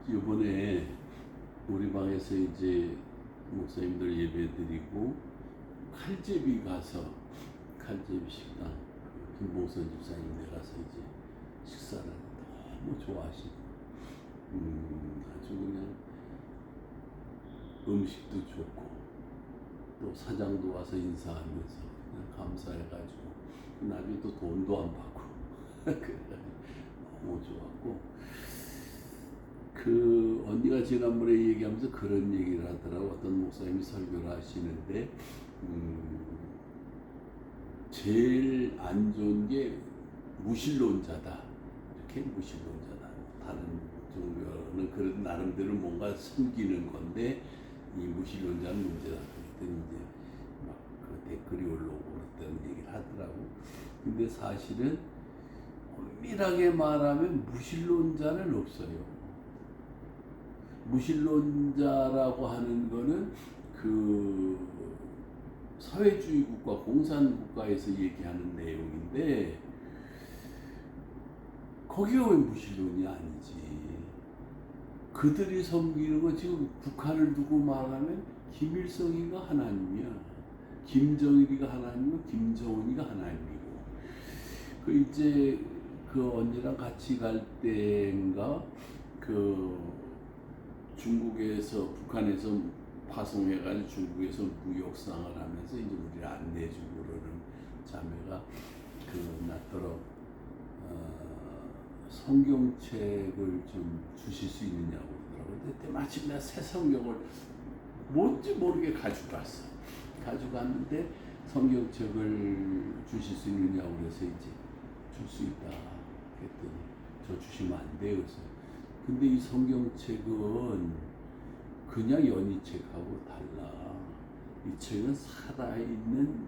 이번에 우리 방에서 이제 목사님들 예배 드리고 칼제비 가서 칼제비 식당 김봉선 집사님네 가서 이제 식사를 너무 좋아하시고 아주 그냥 음식도 좋고 또 사장도 와서 인사하면서 그냥 감사해가지고 나중에 또 돈도 안 받고 그래가지고 너무 좋았고 그 언니가 지난번에 얘기하면서 그런 얘기를 하더라고. 어떤 목사님이 설교를 하시는데 제일 안 좋은 게 무신론자다. 이렇게 무신론자다. 다른 종교는 그런 나름대로 뭔가 숨기는 건데 이 무신론자는 문제다. 그랬더니 이제 막 그 댓글이 올라오고 그랬다는 얘기를 하더라고. 근데 사실은 엄밀하게 말하면 무신론자는 없어요. 무신론자라고 하는 거는 그 사회주의 국가, 공산국가에서 얘기하는 내용인데 거기가 왜 무신론이 아니지? 그들이 섬기는 건 지금 북한을 두고 말하면 김일성이가 하나님이야. 김정일이가 하나님이고 김정은이가 하나님이고. 그 이제 그 언니랑 같이 갈 때인가 그 중국에서 북한에서 파송해가지고 중국에서 무역상을 하면서 이제 우리를 안내주고 그러는 자매가 그 나더러 성경책을 좀 주실 수 있느냐고 그러더라고요. 그때 마침 내가 새 성경을 뭔지 모르게 가져갔어. 가져갔는데 성경책을 주실 수 있느냐고 그래서 이제 줄 수 있다 그랬더니 저 주시면 안 돼요. 그래서 근데 이 성경책은 그냥 연희책하고 달라. 이 책은 살아있는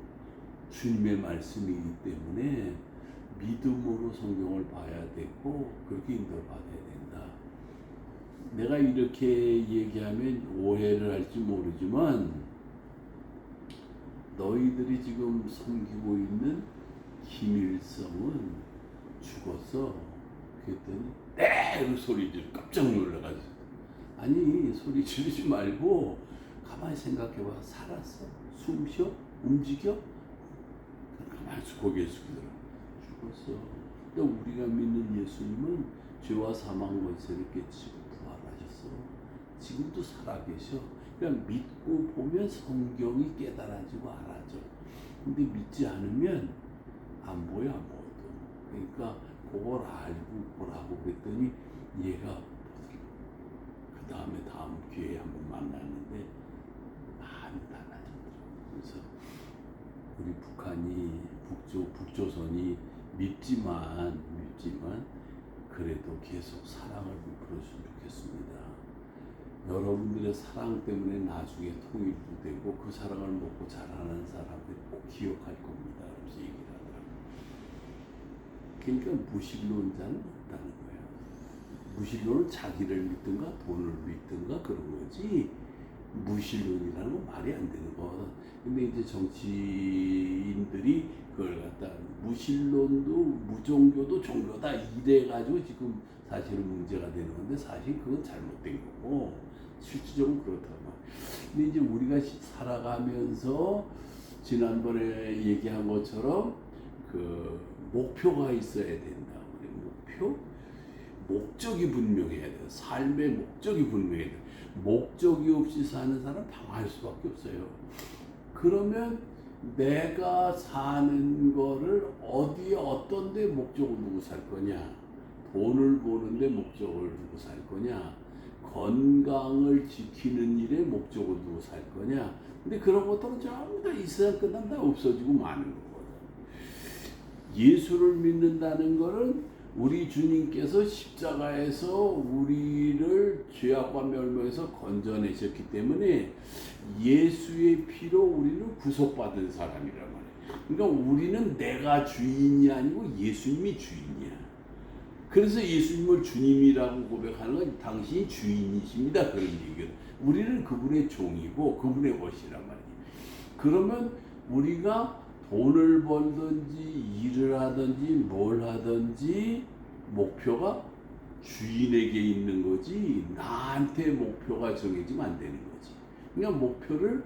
주님의 말씀이기 때문에 믿음으로 성경을 봐야 되고 그렇게 인도받아야 된다. 내가 이렇게 얘기하면 오해를 할지 모르지만 너희들이 지금 섬기고 있는 김일성은 죽었어. 그랬더니 땡 소리 지르고 깜짝 놀라가지고 아니 소리 지르지 말고 가만히 생각해봐. 살았어? 숨쉬어? 움직여? 가만히 고개 숙이더라. 죽었어. 근데 우리가 믿는 예수님은 죄와 사망 권세를 깨치고 부활하셨어. 지금도 살아계셔. 그냥 믿고 보면 성경이 깨달아지고 알아져. 근데 믿지 않으면 안 보여 아무것도. 그러니까 그걸 알고 보라고 그랬더니 얘가 그 다음에 다음 기회에 한번 만났는데 많이 달라졌더라고요. 그래서 우리 북한이 북조선이 밉지만 그래도 계속 사랑을 베풀었으면 좋겠습니다. 여러분들의 사랑 때문에 나중에 통일도 되고 그 사랑을 먹고 자라는 사람들이 꼭 기억할 겁니다. 그래서 얘기를 하더라고요. 그러니까 무신론자는 없다는 거예요. 무신론은 자기를 믿든가 돈을 믿든가 그런 거지 무신론이라는 건 말이 안 되는 거. 근데 이제 정치인들이 그걸 갖다 무신론도 무종교도 종교다 이래가지고 지금 사실은 문제가 되는 건데 사실 그건 잘못된 거고 실질적으로 그렇단 말이에요. 근데 이제 우리가 살아가면서 지난번에 얘기한 것처럼 그 목표가 있어야 된다. 목표? 목적이 분명해야 돼요. 삶의 목적이 분명해야 돼요. 목적이 없이 사는 사람 방황할 수밖에 없어요. 그러면 내가 사는 거를 어디에 어떤 데 목적을 두고 살 거냐? 돈을 버는데 목적을 두고 살 거냐? 건강을 지키는 일에 목적을 두고 살 거냐? 근데 그런 것들은 전부 다 이 세상 끝나면 다 없어지고 마는 거거든. 예수를 믿는다는 거는 우리 주님께서 십자가에서 우리를 죄악과 멸망에서 건져내셨기 때문에 예수의 피로 우리는 구속받은 사람이란 말이에요. 그러니까 우리는 내가 주인이 아니고 예수님이 주인이야. 그래서 예수님을 주님이라고 고백하는 건 당신이 주인이십니다. 그런 얘기거든. 우리는 그분의 종이고 그분의 것이란 말이에요. 그러면 우리가 돈을 벌든지 일을 하든지 뭘 하든지 목표가 주인에게 있는 거지 나한테 목표가 정해지면 안 되는 거지. 그러니까 목표를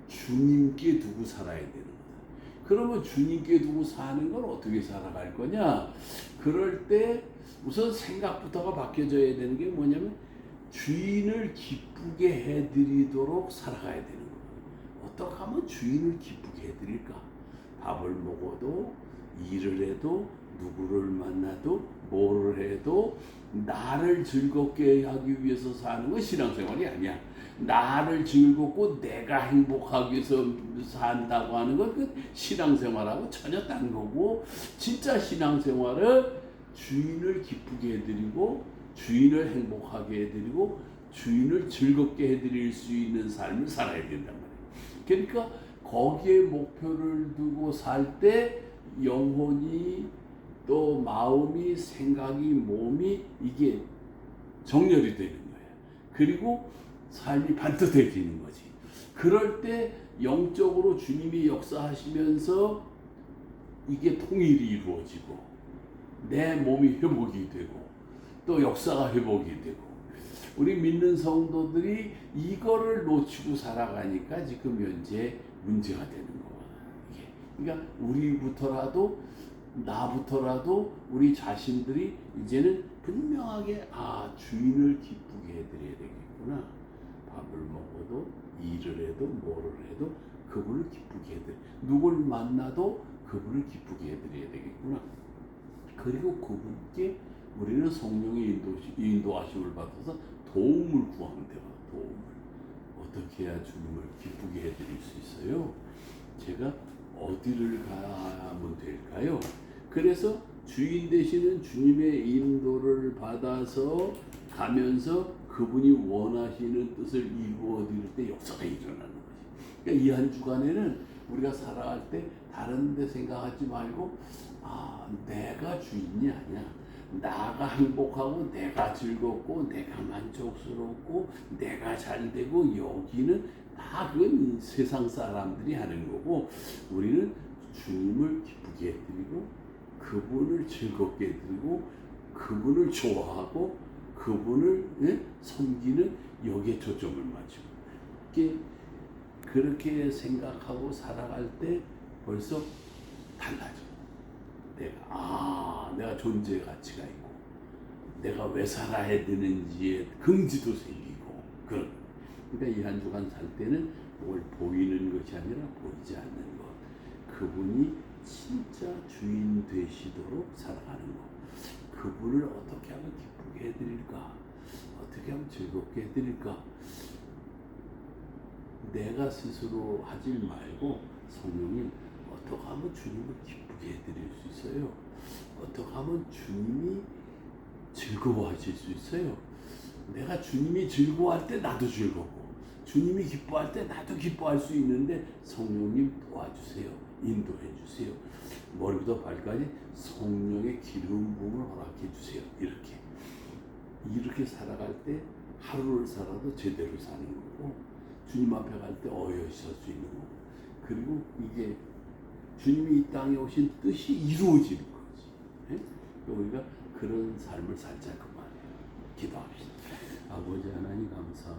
주님께 두고 살아야 되는 거다. 그러면 주님께 두고 사는 걸 어떻게 살아갈 거냐? 그럴 때 우선 생각부터가 바뀌어져야 되는 게 뭐냐면 주인을 기쁘게 해드리도록 살아가야 되는 거야. 어떻게 하면 주인을 기쁘게 해드릴까? 밥을 먹어도 일을 해도 누구를 만나도 뭐를 해도 나를 즐겁게 하기 위해서 사는 건 신앙생활이 아니야. 나를 즐겁고 내가 행복하기 위해서 산다고 하는 건 그 신앙생활하고 전혀 딴 거고, 진짜 신앙생활은 주인을 기쁘게 해드리고 주인을 행복하게 해드리고 주인을 즐겁게 해드릴 수 있는 삶을 살아야 된단 말이야. 그러니까 거기에 목표를 두고 살 때 영혼이 또 마음이 생각이 몸이 이게 정렬이 되는 거야. 그리고 삶이 반듯해지는 거지. 그럴 때 영적으로 주님이 역사하시면서 이게 통일이 이루어지고 내 몸이 회복이 되고 또 역사가 회복이 되고, 우리 믿는 성도들이 이거를 놓치고 살아가니까 지금 현재 문제가 되는 거야. 그러니까 우리부터라도 나부터라도 우리 자신들이 이제는 분명하게 주인을 기쁘게 해드려야 되겠구나. 밥을 먹어도 일을 해도 뭐를 해도 그분을 기쁘게 해드려. 누굴 만나도 그분을 기쁘게 해드려야 되겠구나. 그리고 그분께 우리는 성령의 인도하심을 받아서 도움을 구하면 돼요. 도움을. 어떻게 해야 주님을 기쁘게 해드릴 수 있어요? 제가 어디를 가면 될까요? 그래서 주인 되시는 주님의 인도를 받아서 가면서 그분이 원하시는 뜻을 이루어 드릴 때 역사가 일어나는 거지. 그러니까 이 한 주간에는 우리가 살아갈 때 다른 데 생각하지 말고 내가 주인이 아니야. 나가 행복하고 내가 즐겁고 내가 만족스럽고 내가 잘되고 여기는 다 그건 세상 사람들이 하는 거고, 우리는 주님을 기쁘게 해드리고 그분을 즐겁게 해드리고 그분을 좋아하고 그분을 섬기는 여기에 초점을 맞추고 그렇게 생각하고 살아갈 때 벌써 달라져. 내가 존재 가치가 있고 내가 왜 살아야 되는지에 긍지도 생기고 그러니까 이 한 주간 살 때는 그걸 보이는 것이 아니라 보이지 않는 것, 그분이 진짜 주인 되시도록 살아가는 것, 그분을 어떻게 하면 기쁘게 해드릴까, 어떻게 하면 즐겁게 해드릴까, 내가 스스로 하지 말고 성령님 어떻게 하면 주님을 기쁘게 해드릴 수 있어요? 어떻게 하면 주님이 즐거워하실 수 있어요? 내가 주님이 즐거워할 때 나도 즐겁고 주님이 기뻐할 때 나도 기뻐할 수 있는데 성령님 도와주세요. 인도해 주세요. 머리부터 발까지 성령의 기름 부음을 허락해 주세요. 이렇게 살아갈 때 하루를 살아도 제대로 사는 거고, 주님 앞에 갈 때 어여이 설 수 있는 거고, 그리고 이게 주님이 이 땅에 오신 뜻이 이루어지는 거지. 네? 우리가 그런 삶을 살자 그 말이에요. 기도합시다. 아버지 하나님 감사합니다.